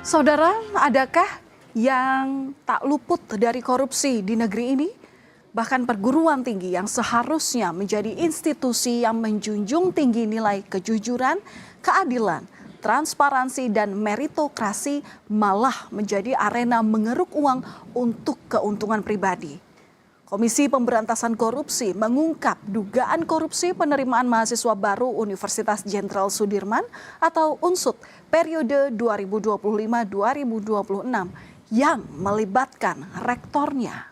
Saudara, adakah yang tak luput dari korupsi di negeri ini? Bahkan perguruan tinggi yang seharusnya menjadi institusi yang menjunjung tinggi nilai kejujuran, keadilan, transparansi, dan meritokrasi malah menjadi arena mengeruk uang untuk keuntungan pribadi. Komisi Pemberantasan Korupsi mengungkap dugaan korupsi penerimaan mahasiswa baru Universitas Jenderal Sudirman atau UNSUD periode 2025-2026 yang melibatkan rektornya.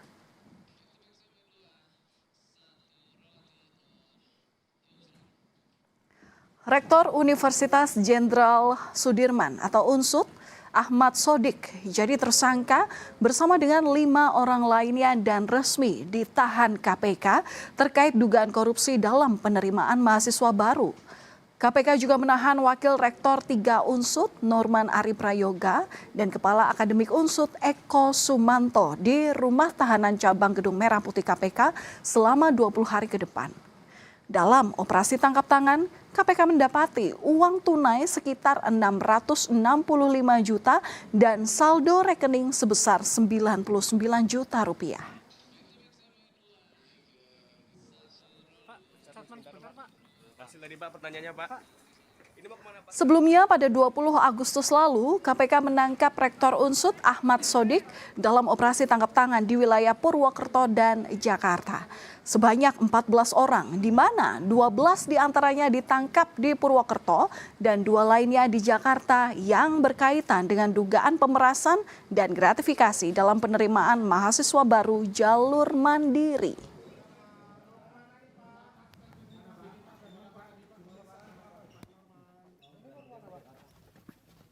Rektor Universitas Jenderal Sudirman atau UNSUD Ahmad Sodik jadi tersangka bersama dengan 5 orang lainnya dan resmi ditahan KPK terkait dugaan korupsi dalam penerimaan mahasiswa baru. KPK juga menahan Wakil Rektor 3 UNSUD Norman Ari Prayoga dan Kepala Akademik UNSUD Eko Sumanto di Rumah Tahanan Cabang Gedung Merah Putih KPK selama 20 hari ke depan. Dalam operasi tangkap tangan, KPK mendapati uang tunai sekitar 665 juta dan saldo rekening sebesar 99 juta rupiah. Hasil tadi Pak, pertanyaannya Pak. Sebelumnya pada 20 Agustus lalu, KPK menangkap Rektor UNSUD Ahmad Sodik dalam operasi tangkap tangan di wilayah Purwokerto dan Jakarta. Sebanyak 14 orang, di mana 12 diantaranya ditangkap di Purwokerto dan 2 lainnya di Jakarta yang berkaitan dengan dugaan pemerasan dan gratifikasi dalam penerimaan mahasiswa baru jalur mandiri.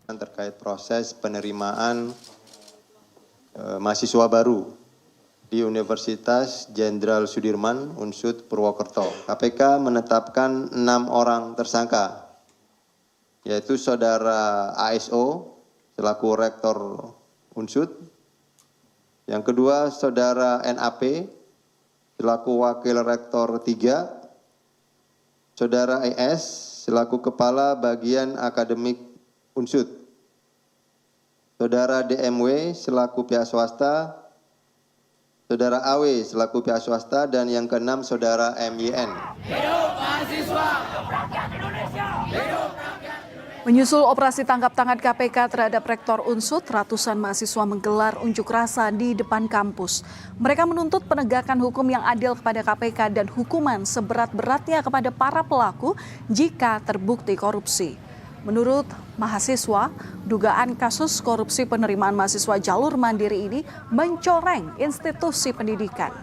Terkait proses penerimaan mahasiswa baru di Universitas Jenderal Sudirman UNSUD Purwokerto. KPK menetapkan 6 orang tersangka, yaitu Saudara ASO selaku Rektor UNSUD, yang kedua Saudara NAP selaku Wakil Rektor 3, Saudara ES selaku Kepala Bagian Akademik UNSUD, Saudara DMW selaku pihak swasta, Saudara AW selaku pihak swasta, dan yang keenam Saudara MYN. Hidup mahasiswa! Hidup rakyat Indonesia! Hidup rakyat! Menyusul operasi tangkap tangan KPK terhadap Rektor UNSUD, ratusan mahasiswa menggelar unjuk rasa di depan kampus. Mereka menuntut penegakan hukum yang adil kepada KPK dan hukuman seberat-beratnya kepada para pelaku jika terbukti korupsi. Menurut mahasiswa, dugaan kasus korupsi penerimaan mahasiswa jalur mandiri ini mencoreng institusi pendidikan.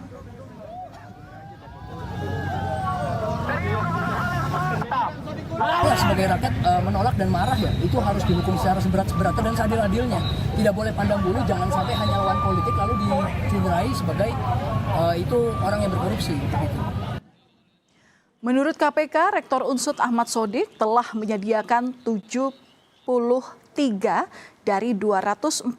Ya, sebagai rakyat menolak dan marah ya, itu harus dihukum secara seberat-beratnya dan seadil-adilnya. Tidak boleh pandang bulu, jangan sampai hanya lawan politik lalu dicederai sebagai itu orang yang berkorupsi. Gitu. Menurut KPK, Rektor UNSUD Ahmad Sodik telah menyediakan 73 dari 245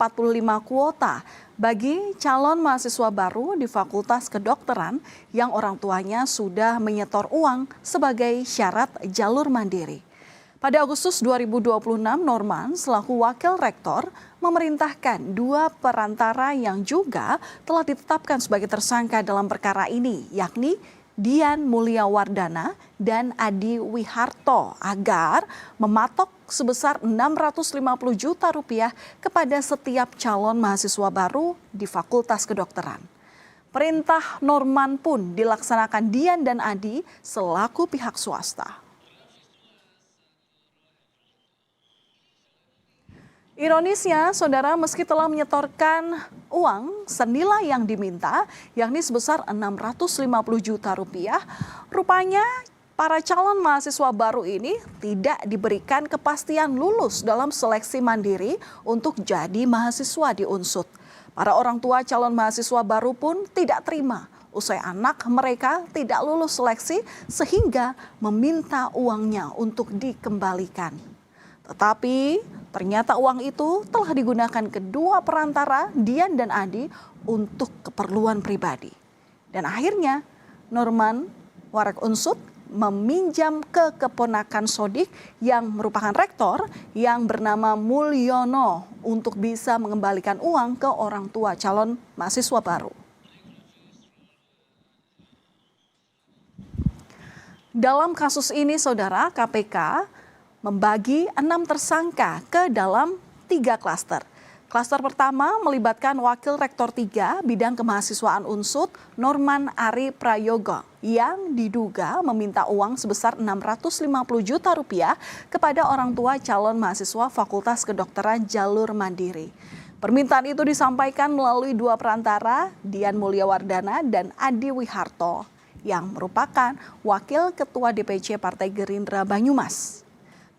kuota bagi calon mahasiswa baru di Fakultas Kedokteran yang orang tuanya sudah menyetor uang sebagai syarat jalur mandiri. Pada Agustus 2026, Norman selaku Wakil Rektor memerintahkan 2 perantara yang juga telah ditetapkan sebagai tersangka dalam perkara ini, yakni Dian Mulyawardana dan Adi Wiharto agar mematok sebesar 650 juta rupiah kepada setiap calon mahasiswa baru di Fakultas Kedokteran. Perintah Norman pun dilaksanakan Dian dan Adi selaku pihak swasta. Ironisnya, saudara, meski telah menyetorkan uang senilai yang diminta, yakni sebesar 650 juta rupiah, rupanya para calon mahasiswa baru ini tidak diberikan kepastian lulus dalam seleksi mandiri untuk jadi mahasiswa di UNSUD. Para orang tua calon mahasiswa baru pun tidak terima usai anak mereka tidak lulus seleksi sehingga meminta uangnya untuk dikembalikan. Tetapi ternyata uang itu telah digunakan kedua perantara Dian dan Adi untuk keperluan pribadi. Dan akhirnya Norman Warek UNSUD meminjam ke keponakan Sodik yang merupakan rektor yang bernama Mulyono untuk bisa mengembalikan uang ke orang tua calon mahasiswa baru. Dalam kasus ini, Saudara, KPK membagi 6 tersangka ke dalam 3 klaster. Klaster pertama melibatkan Wakil Rektor 3 Bidang Kemahasiswaan Unsud, Norman Ari Prayogo, yang diduga meminta uang sebesar 650 juta rupiah kepada orang tua calon mahasiswa Fakultas Kedokteran Jalur Mandiri. Permintaan itu disampaikan melalui 2 perantara, Dian Mulyawardana dan Adi Wiharto, yang merupakan Wakil Ketua DPC Partai Gerindra Banyumas.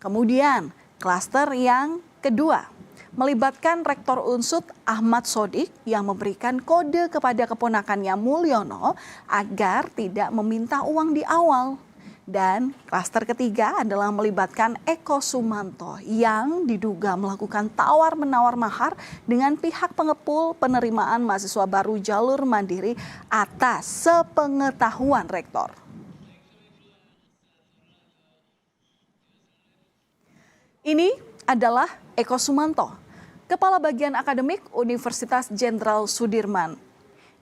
Kemudian, klaster yang kedua melibatkan Rektor Unsud Ahmad Sodik yang memberikan kode kepada keponakannya Mulyono agar tidak meminta uang di awal. Dan klaster ketiga adalah melibatkan Eko Sumanto yang diduga melakukan tawar-menawar mahar dengan pihak pengepul penerimaan mahasiswa baru jalur mandiri atas sepengetahuan rektor. Ini adalah Eko Sumanto, Kepala Bagian Akademik Universitas Jenderal Sudirman.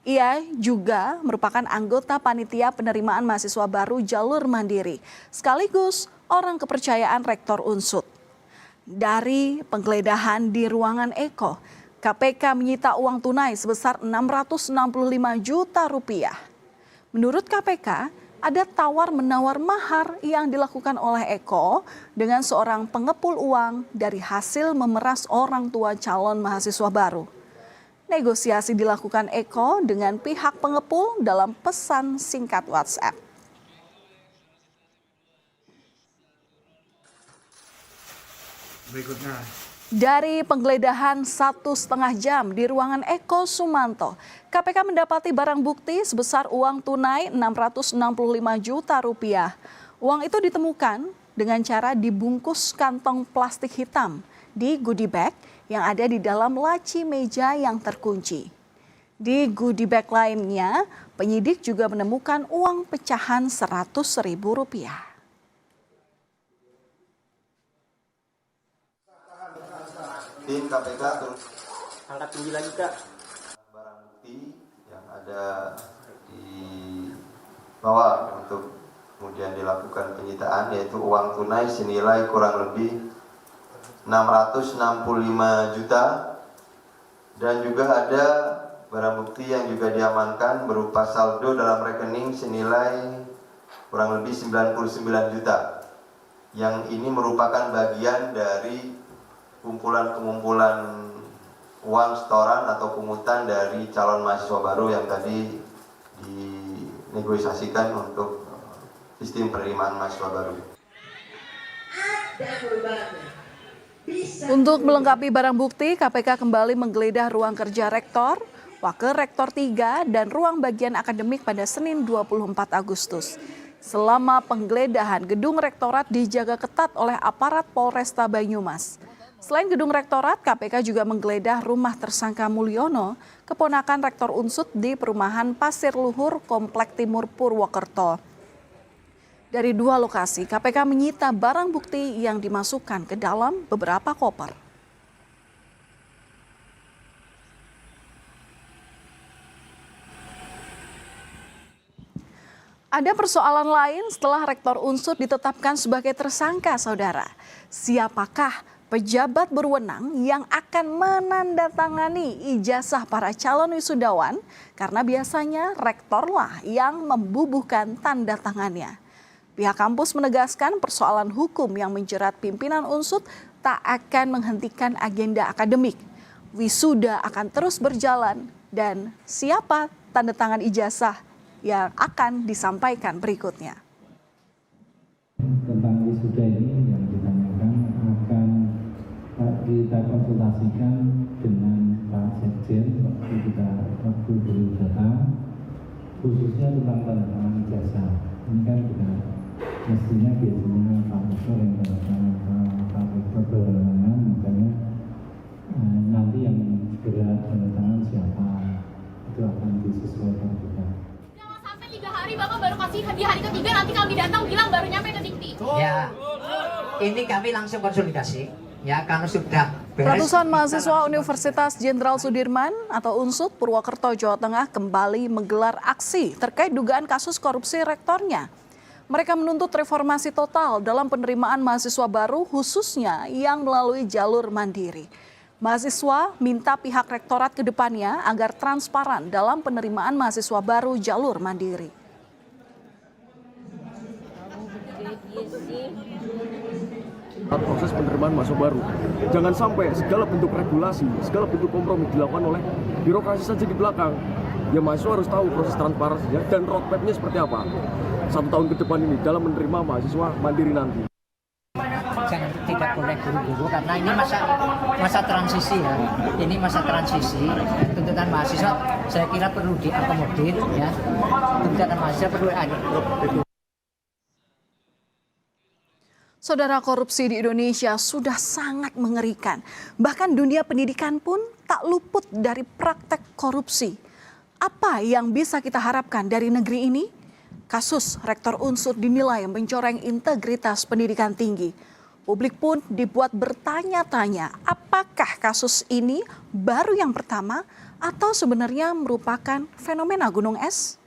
Ia juga merupakan anggota panitia penerimaan mahasiswa baru jalur mandiri, sekaligus orang kepercayaan Rektor Unsud. Dari penggeledahan di ruangan Eko, KPK menyita uang tunai sebesar 665 juta rupiah. Menurut KPK, ada tawar-menawar mahar yang dilakukan oleh Eko dengan seorang pengepul uang dari hasil memeras orang tua calon mahasiswa baru. Negosiasi dilakukan Eko dengan pihak pengepul dalam pesan singkat WhatsApp. Berikutnya. Dari penggeledahan 1,5 jam di ruangan Eko Sumanto, KPK mendapati barang bukti sebesar uang tunai 665 juta rupiah. Uang itu ditemukan dengan cara dibungkus kantong plastik hitam di goodie bag yang ada di dalam laci meja yang terkunci. Di goodie bag lainnya, penyidik juga menemukan uang pecahan Rp100.000. Tim KPK terus Angkat tinggi lagi, Kak. barang bukti yang ada dibawa untuk kemudian dilakukan penyitaan, yaitu uang tunai senilai kurang lebih 665 juta, dan juga ada barang bukti yang juga diamankan berupa saldo dalam rekening senilai kurang lebih 99 juta. Yang ini merupakan bagian dari kumpulan-kumpulan uang setoran atau pungutan dari calon mahasiswa baru yang tadi dinegosiasikan untuk sistem penerimaan mahasiswa baru. Untuk melengkapi barang bukti, KPK kembali menggeledah ruang kerja rektor, wakil rektor 3, dan ruang bagian akademik pada Senin 24 Agustus. Selama penggeledahan, gedung rektorat dijaga ketat oleh aparat Polresta Banyumas. Selain gedung rektorat, KPK juga menggeledah rumah tersangka Mulyono, keponakan Rektor Unsud di perumahan Pasir Luhur, Komplek Timur Purwokerto. Dari 2 lokasi, KPK menyita barang bukti yang dimasukkan ke dalam beberapa koper. Ada persoalan lain setelah Rektor Unsud ditetapkan sebagai tersangka, Saudara. Siapakah pejabat berwenang yang akan menandatangani ijazah para calon wisudawan? Karena biasanya rektorlah yang membubuhkan tanda tangannya. Pihak kampus menegaskan persoalan hukum yang menjerat pimpinan Unsud tak akan menghentikan agenda akademik. Wisuda akan terus berjalan dan siapa tanda tangan ijazah yang akan disampaikan berikutnya. Tentang wisuda ini yang ditanyakan akan kita konsultasikan dengan Pak Sekjen waktu beliau datang, khususnya tentang tanda tangan ijazah. Ini kan juga mestinya biasanya Pak Rektor yang tanda tangan, Pak Rektor berwenang, makanya nanti yang segera tanda tangan siapa itu akan disesuaikan juga. Jangan sampai 3 hari Bapak baru kasih konsolidasi di hari ketiga nanti kami datang bilang baru nyampe ke Dikti. Ya, ini kami langsung konsolidasi. Ya, karena sudah beres. Ratusan mahasiswa Universitas Jenderal Sudirman atau UNSUD Purwokerto, Jawa Tengah kembali menggelar aksi terkait dugaan kasus korupsi rektornya. Mereka menuntut reformasi total dalam penerimaan mahasiswa baru khususnya yang melalui jalur mandiri. Mahasiswa minta pihak rektorat ke depannya agar transparan dalam penerimaan mahasiswa baru jalur mandiri. Proses penerimaan mahasiswa baru. Jangan sampai segala bentuk regulasi, segala bentuk kompromi dilakukan oleh birokrasi saja di belakang. Ya mahasiswa harus tahu proses transparansinya dan roadmap-nya seperti apa. 1 tahun ke depan ini dalam menerima mahasiswa mandiri nanti. Jangan, tidak boleh buru-buru karena ini masa transisi ya. Ini masa transisi. Tuntutan mahasiswa saya kira perlu diakomodir ya. Tuntutan mahasiswa perlu ada. Saudara, korupsi di Indonesia sudah sangat mengerikan. Bahkan dunia pendidikan pun tak luput dari praktek korupsi. Apa yang bisa kita harapkan dari negeri ini? Kasus Rektor UNSUD dinilai mencoreng integritas pendidikan tinggi. Publik pun dibuat bertanya-tanya, apakah kasus ini baru yang pertama atau sebenarnya merupakan fenomena gunung es?